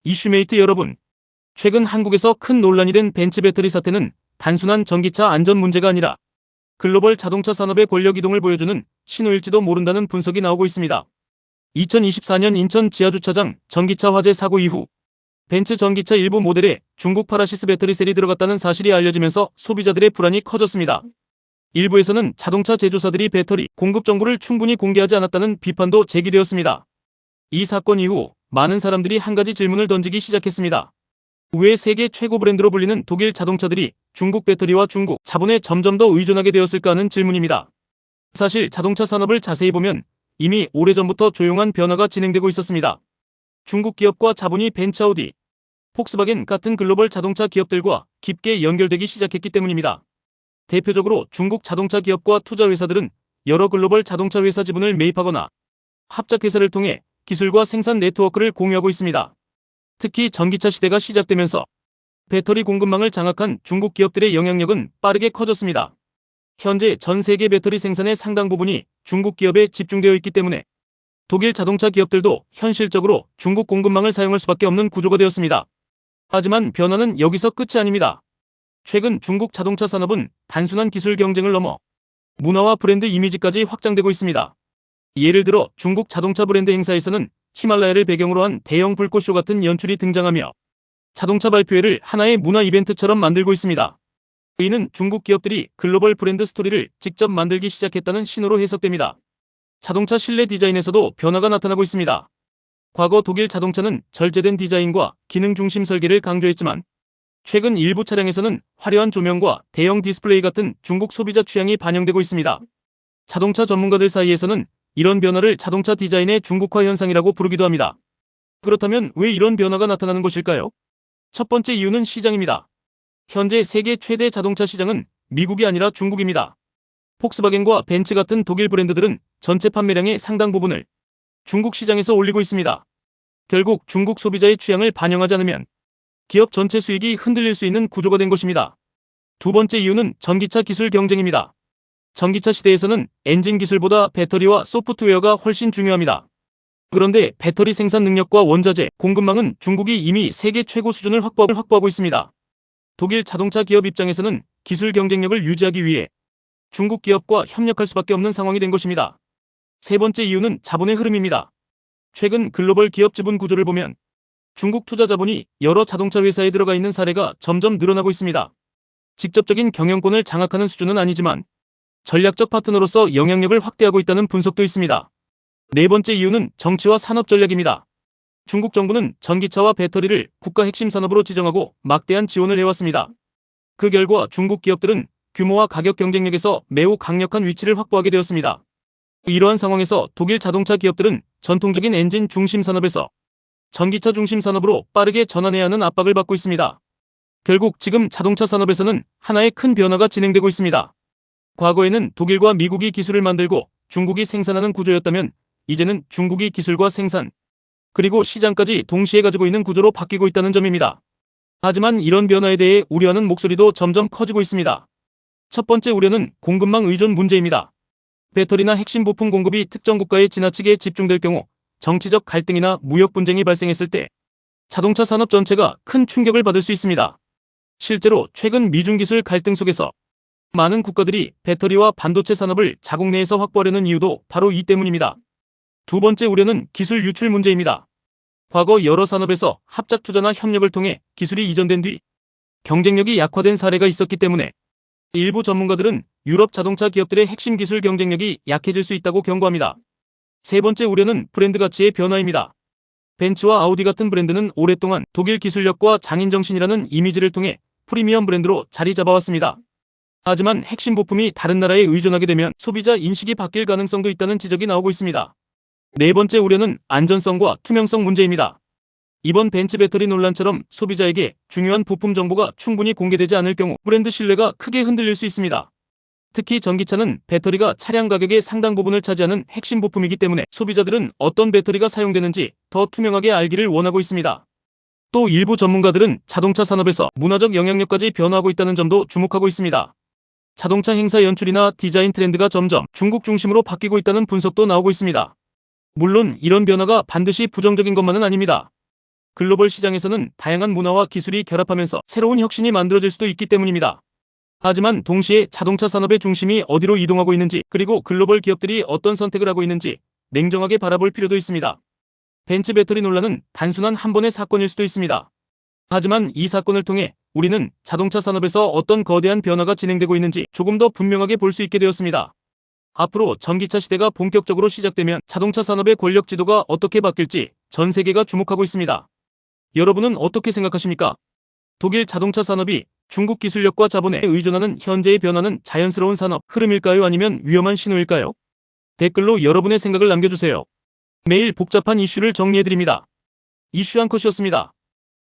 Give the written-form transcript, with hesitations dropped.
이슈메이트 여러분, 최근 한국에서 큰 논란이 된 벤츠 배터리 사태는 단순한 전기차 안전 문제가 아니라 글로벌 자동차 산업의 권력 이동을 보여주는 신호일지도 모른다는 분석이 나오고 있습니다. 2024년 인천 지하주차장 전기차 화재 사고 이후 벤츠 전기차 일부 모델에 중국 파라시스 배터리 셀이 들어갔다는 사실이 알려지면서 소비자들의 불안이 커졌습니다. 일부에서는 자동차 제조사들이 배터리 공급 정보를 충분히 공개하지 않았다는 비판도 제기되었습니다. 이 사건 이후 많은 사람들이 한 가지 질문을 던지기 시작했습니다. 왜 세계 최고 브랜드로 불리는 독일 자동차들이 중국 배터리와 중국 자본에 점점 더 의존하게 되었을까 하는 질문입니다. 사실 자동차 산업을 자세히 보면 이미 오래전부터 조용한 변화가 진행되고 있었습니다. 중국 기업과 자본이 벤츠, 아우디, 폭스바겐 같은 글로벌 자동차 기업들과 깊게 연결되기 시작했기 때문입니다. 대표적으로 중국 자동차 기업과 투자 회사들은 여러 글로벌 자동차 회사 지분을 매입하거나 합작회사를 통해 기술과 생산 네트워크를 공유하고 있습니다. 특히 전기차 시대가 시작되면서 배터리 공급망을 장악한 중국 기업들의 영향력은 빠르게 커졌습니다. 현재 전 세계 배터리 생산의 상당 부분이 중국 기업에 집중되어 있기 때문에 독일 자동차 기업들도 현실적으로 중국 공급망을 사용할 수밖에 없는 구조가 되었습니다. 하지만 변화는 여기서 끝이 아닙니다. 최근 중국 자동차 산업은 단순한 기술 경쟁을 넘어 문화와 브랜드 이미지까지 확장되고 있습니다. 예를 들어 중국 자동차 브랜드 행사에서는 히말라야를 배경으로 한 대형 불꽃쇼 같은 연출이 등장하며 자동차 발표회를 하나의 문화 이벤트처럼 만들고 있습니다. 이는 중국 기업들이 글로벌 브랜드 스토리를 직접 만들기 시작했다는 신호로 해석됩니다. 자동차 실내 디자인에서도 변화가 나타나고 있습니다. 과거 독일 자동차는 절제된 디자인과 기능 중심 설계를 강조했지만 최근 일부 차량에서는 화려한 조명과 대형 디스플레이 같은 중국 소비자 취향이 반영되고 있습니다. 자동차 전문가들 사이에서는 이런 변화를 자동차 디자인의 중국화 현상이라고 부르기도 합니다. 그렇다면 왜 이런 변화가 나타나는 것일까요? 첫 번째 이유는 시장입니다. 현재 세계 최대 자동차 시장은 미국이 아니라 중국입니다. 폭스바겐과 벤츠 같은 독일 브랜드들은 전체 판매량의 상당 부분을 중국 시장에서 올리고 있습니다. 결국 중국 소비자의 취향을 반영하지 않으면 기업 전체 수익이 흔들릴 수 있는 구조가 된 것입니다. 두 번째 이유는 전기차 기술 경쟁입니다. 전기차 시대에서는 엔진 기술보다 배터리와 소프트웨어가 훨씬 중요합니다. 그런데 배터리 생산 능력과 원자재, 공급망은 중국이 이미 세계 최고 수준을 확보하고 있습니다. 독일 자동차 기업 입장에서는 기술 경쟁력을 유지하기 위해 중국 기업과 협력할 수밖에 없는 상황이 된 것입니다. 세 번째 이유는 자본의 흐름입니다. 최근 글로벌 기업 지분 구조를 보면 중국 투자 자본이 여러 자동차 회사에 들어가 있는 사례가 점점 늘어나고 있습니다. 직접적인 경영권을 장악하는 수준은 아니지만 전략적 파트너로서 영향력을 확대하고 있다는 분석도 있습니다. 네 번째 이유는 정치와 산업 전략입니다. 중국 정부는 전기차와 배터리를 국가 핵심 산업으로 지정하고 막대한 지원을 해왔습니다. 그 결과 중국 기업들은 규모와 가격 경쟁력에서 매우 강력한 위치를 확보하게 되었습니다. 이러한 상황에서 독일 자동차 기업들은 전통적인 엔진 중심 산업에서 전기차 중심 산업으로 빠르게 전환해야 하는 압박을 받고 있습니다. 결국 지금 자동차 산업에서는 하나의 큰 변화가 진행되고 있습니다. 과거에는 독일과 미국이 기술을 만들고 중국이 생산하는 구조였다면 이제는 중국이 기술과 생산, 그리고 시장까지 동시에 가지고 있는 구조로 바뀌고 있다는 점입니다. 하지만 이런 변화에 대해 우려하는 목소리도 점점 커지고 있습니다. 첫 번째 우려는 공급망 의존 문제입니다. 배터리나 핵심 부품 공급이 특정 국가에 지나치게 집중될 경우 정치적 갈등이나 무역 분쟁이 발생했을 때 자동차 산업 전체가 큰 충격을 받을 수 있습니다. 실제로 최근 미중 기술 갈등 속에서 많은 국가들이 배터리와 반도체 산업을 자국 내에서 확보하려는 이유도 바로 이 때문입니다. 두 번째 우려는 기술 유출 문제입니다. 과거 여러 산업에서 합작 투자나 협력을 통해 기술이 이전된 뒤 경쟁력이 약화된 사례가 있었기 때문에 일부 전문가들은 유럽 자동차 기업들의 핵심 기술 경쟁력이 약해질 수 있다고 경고합니다. 세 번째 우려는 브랜드 가치의 변화입니다. 벤츠와 아우디 같은 브랜드는 오랫동안 독일 기술력과 장인정신이라는 이미지를 통해 프리미엄 브랜드로 자리 잡아왔습니다. 하지만 핵심 부품이 다른 나라에 의존하게 되면 소비자 인식이 바뀔 가능성도 있다는 지적이 나오고 있습니다. 네 번째 우려는 안전성과 투명성 문제입니다. 이번 벤츠 배터리 논란처럼 소비자에게 중요한 부품 정보가 충분히 공개되지 않을 경우 브랜드 신뢰가 크게 흔들릴 수 있습니다. 특히 전기차는 배터리가 차량 가격의 상당 부분을 차지하는 핵심 부품이기 때문에 소비자들은 어떤 배터리가 사용되는지 더 투명하게 알기를 원하고 있습니다. 또 일부 전문가들은 자동차 산업에서 문화적 영향력까지 변화하고 있다는 점도 주목하고 있습니다. 자동차 행사 연출이나 디자인 트렌드가 점점 중국 중심으로 바뀌고 있다는 분석도 나오고 있습니다. 물론 이런 변화가 반드시 부정적인 것만은 아닙니다. 글로벌 시장에서는 다양한 문화와 기술이 결합하면서 새로운 혁신이 만들어질 수도 있기 때문입니다. 하지만 동시에 자동차 산업의 중심이 어디로 이동하고 있는지, 그리고 글로벌 기업들이 어떤 선택을 하고 있는지 냉정하게 바라볼 필요도 있습니다. 벤츠 배터리 논란은 단순한 한 번의 사건일 수도 있습니다. 하지만 이 사건을 통해 우리는 자동차 산업에서 어떤 거대한 변화가 진행되고 있는지 조금 더 분명하게 볼 수 있게 되었습니다. 앞으로 전기차 시대가 본격적으로 시작되면 자동차 산업의 권력 지도가 어떻게 바뀔지 전 세계가 주목하고 있습니다. 여러분은 어떻게 생각하십니까? 독일 자동차 산업이 중국 기술력과 자본에 의존하는 현재의 변화는 자연스러운 산업 흐름일까요? 아니면 위험한 신호일까요? 댓글로 여러분의 생각을 남겨주세요. 매일 복잡한 이슈를 정리해드립니다. 이슈 앵커였습니다.